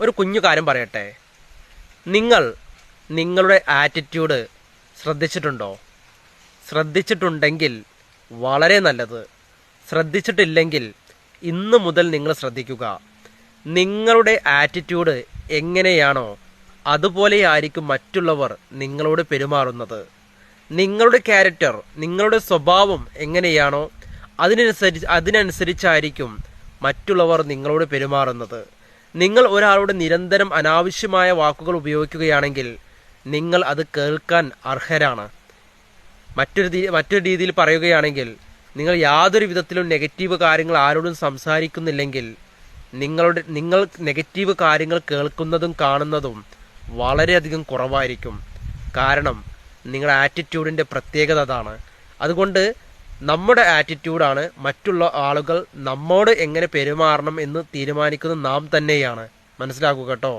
ഒരു കുഞ്ഞു കാര്യം പറയട്ടെ. നിങ്ങൾ നിങ്ങളുടെ ആറ്റിറ്റ്യൂഡ് ശ്രദ്ധിച്ചിട്ടുണ്ടോ? ശ്രദ്ധിച്ചിട്ടുണ്ടെങ്കിൽ വളരെ നല്ലത്. ശ്രദ്ധിച്ചിട്ടില്ലെങ്കിൽ ഇന്നു മുതൽ നിങ്ങൾ ശ്രദ്ധിക്കുക. നിങ്ങളുടെ ആറ്റിറ്റ്യൂഡ് എങ്ങനെയാണോ അതുപോലെയായിരിക്കും മറ്റുള്ളവർ നിങ്ങളോട് പെരുമാറുന്നത്. നിങ്ങളുടെ ക്യാരക്ടർ, നിങ്ങളുടെ സ്വഭാവം എങ്ങനെയാണോ അതിനനുസരിച്ചായിരിക്കും മറ്റുള്ളവർ നിങ്ങളോട് പെരുമാറുന്നത്. നിങ്ങൾ ഒരാളോട് നിരന്തരം അനാവശ്യമായ വാക്കുകൾ ഉപയോഗിക്കുകയാണെങ്കിൽ നിങ്ങൾ അത് കേൾക്കാൻ അർഹരാണ്. മറ്റൊരു രീതിയിൽ പറയുകയാണെങ്കിൽ, നിങ്ങൾ യാതൊരു വിധത്തിലും നെഗറ്റീവ് കാര്യങ്ങൾ ആരോടും സംസാരിക്കുന്നില്ലെങ്കിൽ നിങ്ങൾ നെഗറ്റീവ് കാര്യങ്ങൾ കേൾക്കുന്നതും കാണുന്നതും വളരെയധികം കുറവായിരിക്കും. കാരണം നിങ്ങളുടെ ആറ്റിറ്റ്യൂഡിൻ്റെ പ്രത്യേകത അതാണ്. അതുകൊണ്ട് നമ്മുടെ ആറ്റിറ്റ്യൂഡാണ് മറ്റുള്ള ആളുകൾ നമ്മോട് എങ്ങനെ പെരുമാറണം എന്ന് തീരുമാനിക്കുന്നത് നാം തന്നെയാണ്. മനസ്സിലാക്കുക കേട്ടോ.